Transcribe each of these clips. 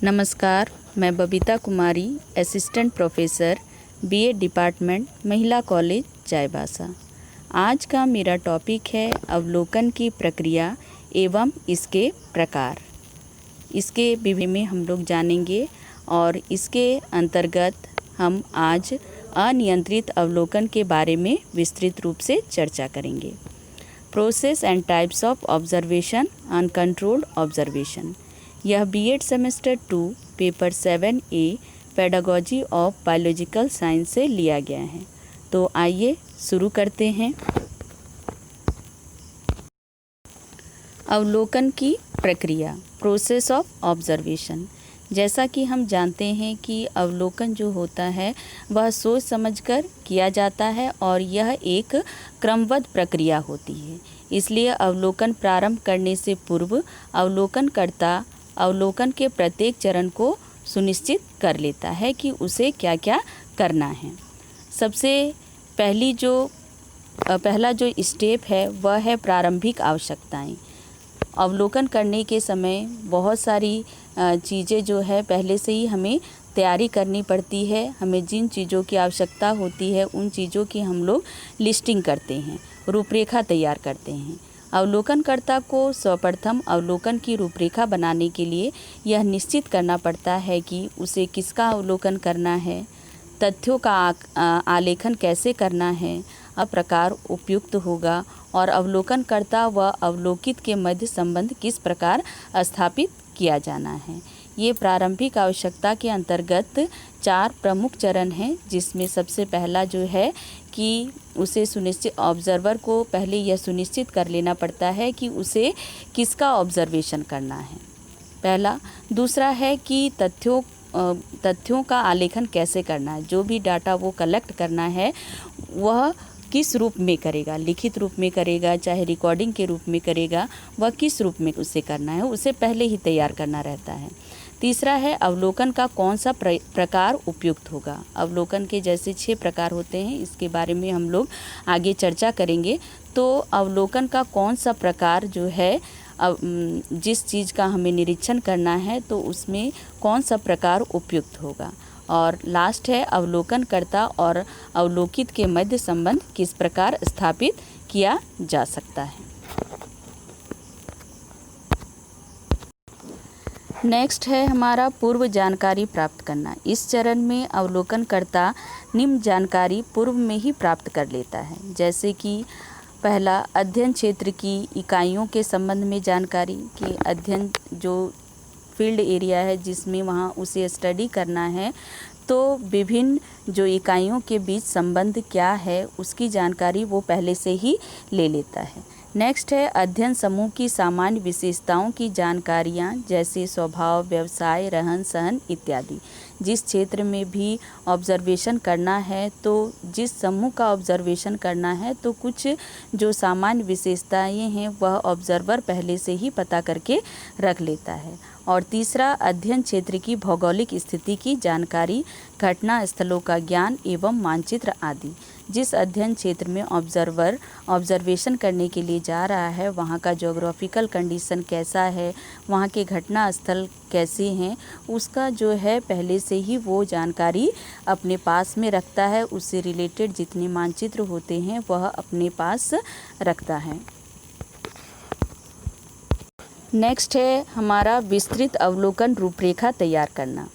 नमस्कार, मैं बबीता कुमारी, assistant professor BEd department, महिला कॉलेज, चाईबासा। आज का मेरा टॉपिक है अवलोकन की प्रक्रिया एवं इसके प्रकार। इसके विषय में हम लोग जानेंगे और इसके अंतर्गत हम आज अनियंत्रित अवलोकन के बारे में विस्तृत रूप से चर्चा करेंगे। Process and types of observation, uncontrolled observation. यह BEd semester 2 paper 7A pedagogy of biological science से लिया गया है। तो आइए शुरू करते हैं। अवलोकन की प्रक्रिया, प्रोसेस ऑफ ऑब्जर्वेशन। जैसा कि हम जानते हैं कि अवलोकन जो होता है वह सोच समझकर किया जाता है और यह एक क्रमबद्ध प्रक्रिया होती है। इसलिए अवलोकन प्रारंभ करने से पूर्व अवलोकनकर्ता अवलोकन के प्रत्येक चरण को सुनिश्चित कर लेता है कि उसे क्या क्या करना है। सबसे पहला जो स्टेप है वह है प्रारंभिक आवश्यकताएं। अवलोकन करने के समय बहुत सारी चीज़ें जो है पहले से ही हमें तैयारी करनी पड़ती है। हमें जिन चीज़ों की आवश्यकता होती है उन चीज़ों की हम लोग लिस्टिंग करते हैं, रूपरेखा तैयार करते हैं। अवलोकनकर्ता को सर्वप्रथम अवलोकन की रूपरेखा बनाने के लिए यह निश्चित करना पड़ता है कि उसे किसका अवलोकन करना है, तथ्यों का आलेखन कैसे करना है, प्रकार उपयुक्त होगा और अवलोकनकर्ता व अवलोकित के मध्य संबंध किस प्रकार स्थापित किया जाना है। ये प्रारंभिक आवश्यकता के अंतर्गत 4 प्रमुख चरण हैं, जिसमें सबसे पहला जो है कि उसे ऑब्जर्वर को पहले यह सुनिश्चित कर लेना पड़ता है कि उसे किसका ऑब्जर्वेशन करना है, पहला। दूसरा है कि तथ्यों का आलेखन कैसे करना है। जो भी डाटा वो कलेक्ट करना है वह किस रूप में करेगा, लिखित रूप में करेगा चाहे रिकॉर्डिंग के रूप में करेगा, वह किस रूप में उसे करना है उसे पहले ही तैयार करना रहता है। तीसरा है अवलोकन का कौन सा प्रकार उपयुक्त होगा। अवलोकन के जैसे 6 प्रकार होते हैं, इसके बारे में हम लोग आगे चर्चा करेंगे। तो अवलोकन का कौन सा प्रकार जो है, जिस चीज़ का हमें निरीक्षण करना है तो उसमें कौन सा प्रकार उपयुक्त होगा। और लास्ट है अवलोकनकर्ता और अवलोकित के मध्य संबंध किस प्रकार स्थापित किया जा सकता है। नेक्स्ट है हमारा पूर्व जानकारी प्राप्त करना। इस चरण में अवलोकनकर्ता निम्न जानकारी पूर्व में ही प्राप्त कर लेता है, जैसे कि पहला, अध्ययन क्षेत्र की इकाइयों के संबंध में जानकारी कि अध्ययन जो फील्ड एरिया है जिसमें वहाँ उसे स्टडी करना है, तो विभिन्न जो इकाइयों के बीच संबंध क्या है उसकी जानकारी वो पहले से ही ले लेता है। नेक्स्ट है अध्ययन समूह की सामान्य विशेषताओं की जानकारियाँ, जैसे स्वभाव, व्यवसाय, रहन सहन इत्यादि। जिस क्षेत्र में भी ऑब्जर्वेशन करना है, तो जिस समूह का ऑब्जर्वेशन करना है, तो कुछ जो सामान्य विशेषताएं हैं वह ऑब्जर्वर पहले से ही पता करके रख लेता है। और तीसरा, अध्ययन क्षेत्र की भौगोलिक स्थिति की जानकारी, घटना स्थलों का ज्ञान एवं मानचित्र आदि। जिस अध्ययन क्षेत्र में ऑब्जर्वर ऑब्जर्वेशन करने के लिए जा रहा है वहाँ का ज्योग्राफिकल कंडीशन कैसा है, वहाँ के घटना स्थल कैसे हैं, उसका जो है पहले से ही वो जानकारी अपने पास में रखता है। उससे रिलेटेड जितने मानचित्र होते हैं वह अपने पास रखता है। नेक्स्ट है हमारा विस्तृत अवलोकन रूपरेखा तैयार करना।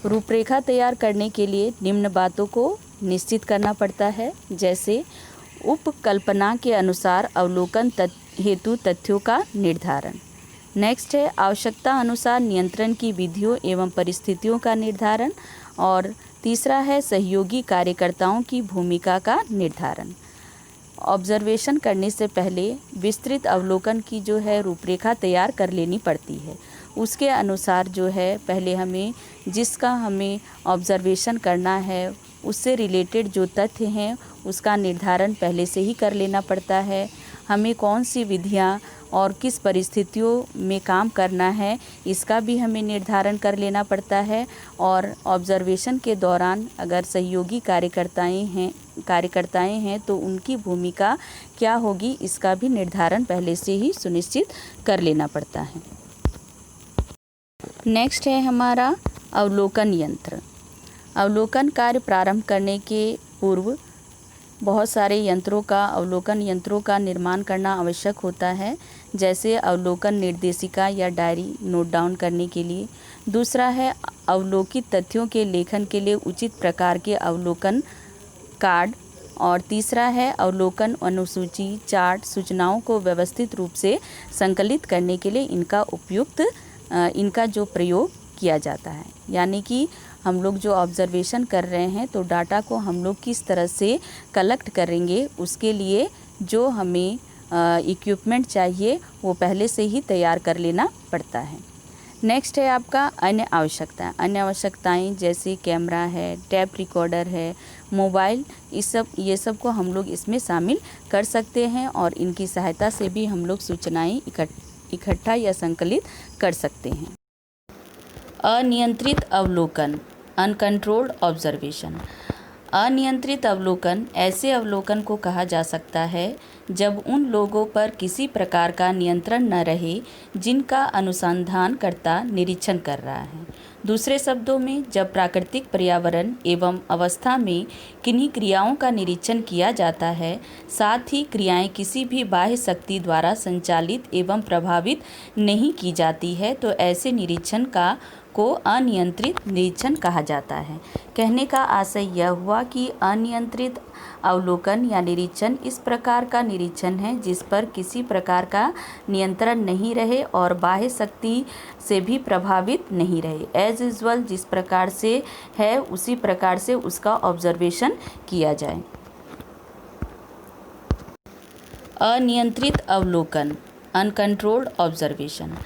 रूपरेखा तैयार करने के लिए निम्न बातों को निश्चित करना पड़ता है, जैसे उपकल्पना के अनुसार अवलोकन हेतु तथ्यों का निर्धारण। नेक्स्ट है आवश्यकता अनुसार नियंत्रण की विधियों एवं परिस्थितियों का निर्धारण। और तीसरा है सहयोगी कार्यकर्ताओं की भूमिका का निर्धारण। ऑब्जर्वेशन करने से पहले विस्तृत अवलोकन की जो है रूपरेखा तैयार कर लेनी पड़ती है। उसके अनुसार जो है पहले हमें ऑब्जर्वेशन करना है उससे रिलेटेड जो तथ्य हैं उसका निर्धारण पहले से ही कर लेना पड़ता है। हमें कौन सी विधियाँ और किस परिस्थितियों में काम करना है इसका भी हमें निर्धारण कर लेना पड़ता है। और ऑब्जर्वेशन के दौरान अगर सहयोगी कार्यकर्ताएं हैं तो उनकी भूमिका क्या होगी इसका भी निर्धारण पहले से ही सुनिश्चित कर लेना पड़ता है। नेक्स्ट है हमारा अवलोकन यंत्र। अवलोकन कार्य प्रारंभ करने के पूर्व बहुत सारे अवलोकन यंत्रों का निर्माण करना आवश्यक होता है, जैसे अवलोकन निर्देशिका या डायरी नोट डाउन करने के लिए। दूसरा है अवलोकित तथ्यों के लेखन के लिए उचित प्रकार के अवलोकन कार्ड। और तीसरा है अवलोकन अनुसूची, चार्ट, सूचनाओं को व्यवस्थित रूप से संकलित करने के लिए इनका जो प्रयोग किया जाता है। यानी कि हम लोग जो ऑब्जर्वेशन कर रहे हैं तो डाटा को हम लोग किस तरह से कलेक्ट करेंगे, उसके लिए जो हमें इक्विपमेंट चाहिए वो पहले से ही तैयार कर लेना पड़ता है। नेक्स्ट है आपका अन्य आवश्यकताएं। अन्य आवश्यकताएं जैसे कैमरा है, टैप रिकॉर्डर है, मोबाइल, ये सब को हम लोग इसमें शामिल कर सकते हैं और इनकी सहायता से भी हम लोग सूचनाएं इकट्ठा या संकलित कर सकते हैं। अनियंत्रित अवलोकन, अनकंट्रोल्ड ऑब्जर्वेशन। अनियंत्रित अवलोकन ऐसे अवलोकन को कहा जा सकता है जब उन लोगों पर किसी प्रकार का नियंत्रण न रहे जिनका अनुसंधानकर्ता निरीक्षण कर रहा है। दूसरे शब्दों में, जब प्राकृतिक पर्यावरण एवं अवस्था में किन्हीं क्रियाओं का निरीक्षण किया जाता है, साथ ही क्रियाएं किसी भी बाह्य शक्ति द्वारा संचालित एवं प्रभावित नहीं की जाती है, तो ऐसे निरीक्षण को अनियंत्रित निरीक्षण कहा जाता है। कहने का आशय यह हुआ कि अनियंत्रित अवलोकन या निरीक्षण इस प्रकार का निरीक्षण है जिस पर किसी प्रकार का नियंत्रण नहीं रहे और बाह्य शक्ति से भी प्रभावित नहीं रहे। एज यूजुअल जिस प्रकार से है उसी प्रकार से उसका ऑब्जर्वेशन किया जाए। अनियंत्रित अवलोकन, अनकंट्रोल्ड ऑब्जर्वेशन।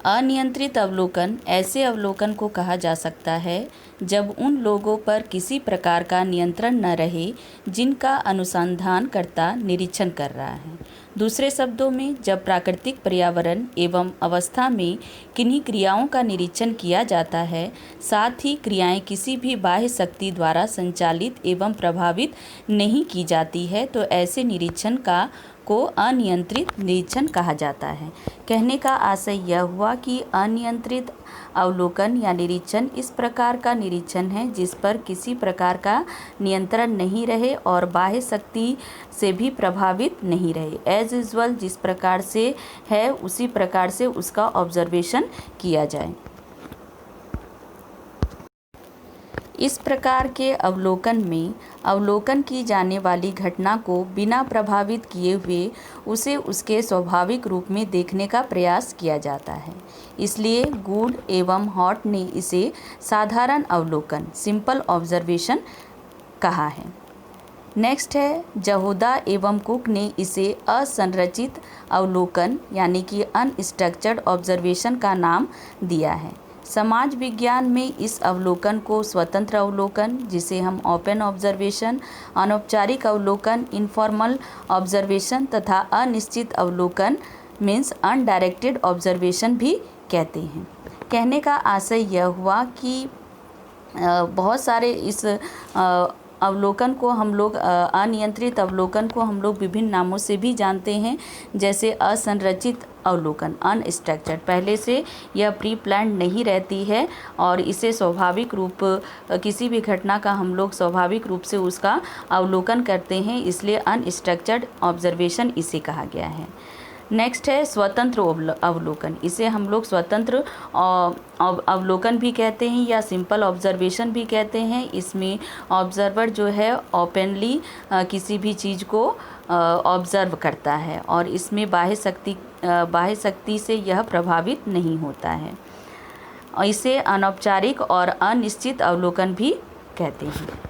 अनियंत्रित अवलोकन ऐसे अवलोकन को कहा जा सकता है जब उन लोगों पर किसी प्रकार का नियंत्रण न रहे जिनका अनुसंधानकर्ता निरीक्षण कर रहा है। दूसरे शब्दों में, जब प्राकृतिक पर्यावरण एवं अवस्था में किन्हीं क्रियाओं का निरीक्षण किया जाता है, साथ ही क्रियाएं किसी भी बाह्य शक्ति द्वारा संचालित एवं प्रभावित नहीं की जाती है, तो ऐसे निरीक्षण को अनियंत्रित निरीक्षण कहा जाता है। कहने का आशय यह हुआ कि अनियंत्रित अवलोकन या निरीक्षण इस प्रकार का निरीक्षण है जिस पर किसी प्रकार का नियंत्रण नहीं रहे और बाह्य शक्ति से भी प्रभावित नहीं रहे। एज यूजुअल जिस प्रकार से है उसी प्रकार से उसका ऑब्जर्वेशन किया जाए। इस प्रकार के अवलोकन में अवलोकन की जाने वाली घटना को बिना प्रभावित किए हुए उसे उसके स्वाभाविक रूप में देखने का प्रयास किया जाता है। इसलिए गुड एवं हॉट ने इसे साधारण अवलोकन, सिंपल ऑब्जर्वेशन कहा है। नेक्स्ट है जहोदा एवं कुक ने इसे असंरचित अवलोकन यानी कि अनस्ट्रक्चर्ड ऑब्जर्वेशन का नाम दिया है। समाज विज्ञान में इस अवलोकन को स्वतंत्र अवलोकन, जिसे हम ओपन ऑब्जर्वेशन, अनौपचारिक अवलोकन, इनफॉर्मल ऑब्जर्वेशन तथा अनिश्चित अवलोकन मीन्स अनडायरेक्टेड ऑब्जर्वेशन भी कहते हैं। कहने का आशय यह हुआ कि बहुत सारे इस अवलोकन को हम लोग अनियंत्रित अवलोकन को हम लोग विभिन्न नामों से भी जानते हैं, जैसे असंरचित अवलोकन, अनस्ट्रक्चर्ड, पहले से यह प्री प्लान्ड नहीं रहती है और इसे स्वाभाविक रूप किसी भी घटना का हम लोग स्वाभाविक रूप से उसका अवलोकन करते हैं, इसलिए अनस्ट्रक्चर्ड ऑब्जर्वेशन इसे कहा गया है। नेक्स्ट है स्वतंत्र अवलोकन, इसे हम लोग स्वतंत्र अवलोकन भी कहते हैं या सिंपल ऑब्जर्वेशन भी कहते हैं। इसमें ऑब्जर्वर जो है ओपनली किसी भी चीज़ को ऑब्जर्व करता है और इसमें बाह्य शक्ति से यह प्रभावित नहीं होता है। इसे अनौपचारिक और अनिश्चित अवलोकन भी कहते हैं।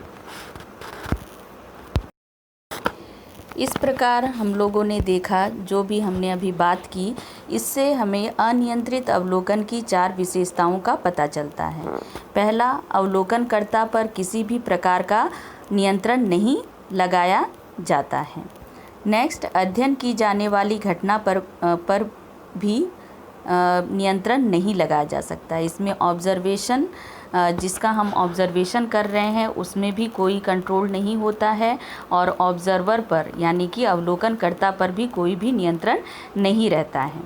इस प्रकार हम लोगों ने देखा, जो भी हमने अभी बात की, इससे हमें अनियंत्रित अवलोकन की 4 विशेषताओं का पता चलता है। पहला, अवलोकनकर्ता पर किसी भी प्रकार का नियंत्रण नहीं लगाया जाता है। नेक्स्ट, अध्ययन की जाने वाली घटना पर भी नियंत्रण नहीं लगाया जा सकता। इसमें ऑब्जर्वेशन, जिसका हम ऑब्जर्वेशन कर रहे हैं उसमें भी कोई कंट्रोल नहीं होता है और ऑब्जर्वर पर यानी कि अवलोकनकर्ता पर भी कोई भी नियंत्रण नहीं रहता है।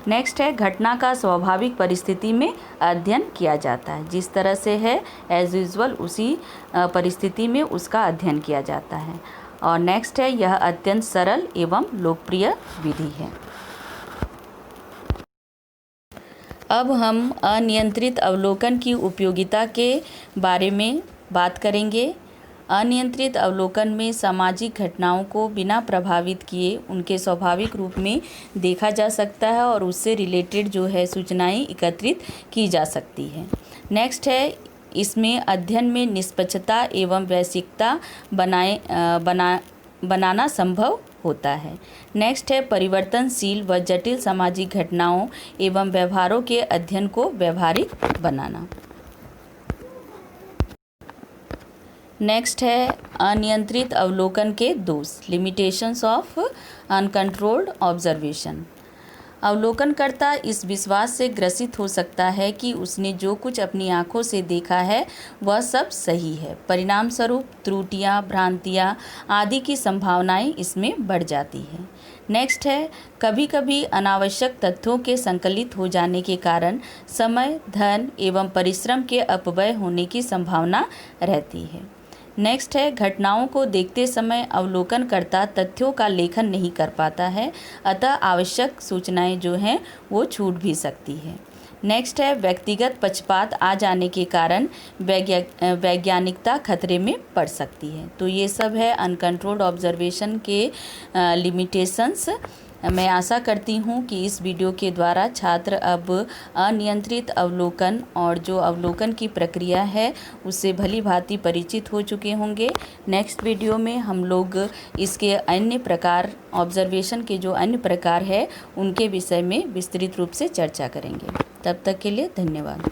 नेक्स्ट है घटना का स्वाभाविक परिस्थिति में अध्ययन किया जाता है। जिस तरह से है एज यूजुअल उसी परिस्थिति में उसका अध्ययन किया जाता है। और नेक्स्ट है यह अत्यंत सरल एवं लोकप्रिय विधि है। अब हम अनियंत्रित अवलोकन की उपयोगिता के बारे में बात करेंगे। अनियंत्रित अवलोकन में सामाजिक घटनाओं को बिना प्रभावित किए उनके स्वाभाविक रूप में देखा जा सकता है और उससे रिलेटेड जो है सूचनाएं एकत्रित की जा सकती है। नेक्स्ट है इसमें अध्ययन में निष्पक्षता एवं वैश्विकता बनाना संभव होता है। नेक्स्ट है परिवर्तनशील व जटिल सामाजिक घटनाओं एवं व्यवहारों के अध्ययन को व्यवहारिक बनाना। नेक्स्ट है अनियंत्रित अवलोकन के दोष, लिमिटेशंस ऑफ अनकंट्रोल्ड ऑब्जर्वेशन। अवलोकनकर्ता इस विश्वास से ग्रसित हो सकता है कि उसने जो कुछ अपनी आंखों से देखा है वह सब सही है। परिणाम स्वरूप त्रुटियां, भ्रांतियां आदि की संभावनाएं इसमें बढ़ जाती हैं। नेक्स्ट है कभी कभी अनावश्यक तथ्यों के संकलित हो जाने के कारण समय, धन एवं परिश्रम के अपव्यय होने की संभावना रहती है। नेक्स्ट है घटनाओं को देखते समय अवलोकनकर्ता तथ्यों का लेखन नहीं कर पाता है, अतः आवश्यक सूचनाएं जो हैं वो छूट भी सकती है। नेक्स्ट है व्यक्तिगत पक्षपात आ जाने के कारण वैज्ञानिकता खतरे में पड़ सकती है। तो ये सब है अनकंट्रोल्ड ऑब्जर्वेशन के लिमिटेशंस। मैं आशा करती हूँ कि इस वीडियो के द्वारा छात्र अब अनियंत्रित अवलोकन और जो अवलोकन की प्रक्रिया है उससे भली भांति परिचित हो चुके होंगे। नेक्स्ट वीडियो में हम लोग इसके अन्य प्रकार, ऑब्जर्वेशन के जो अन्य प्रकार है उनके विषय में विस्तृत रूप से चर्चा करेंगे। तब तक के लिए धन्यवाद।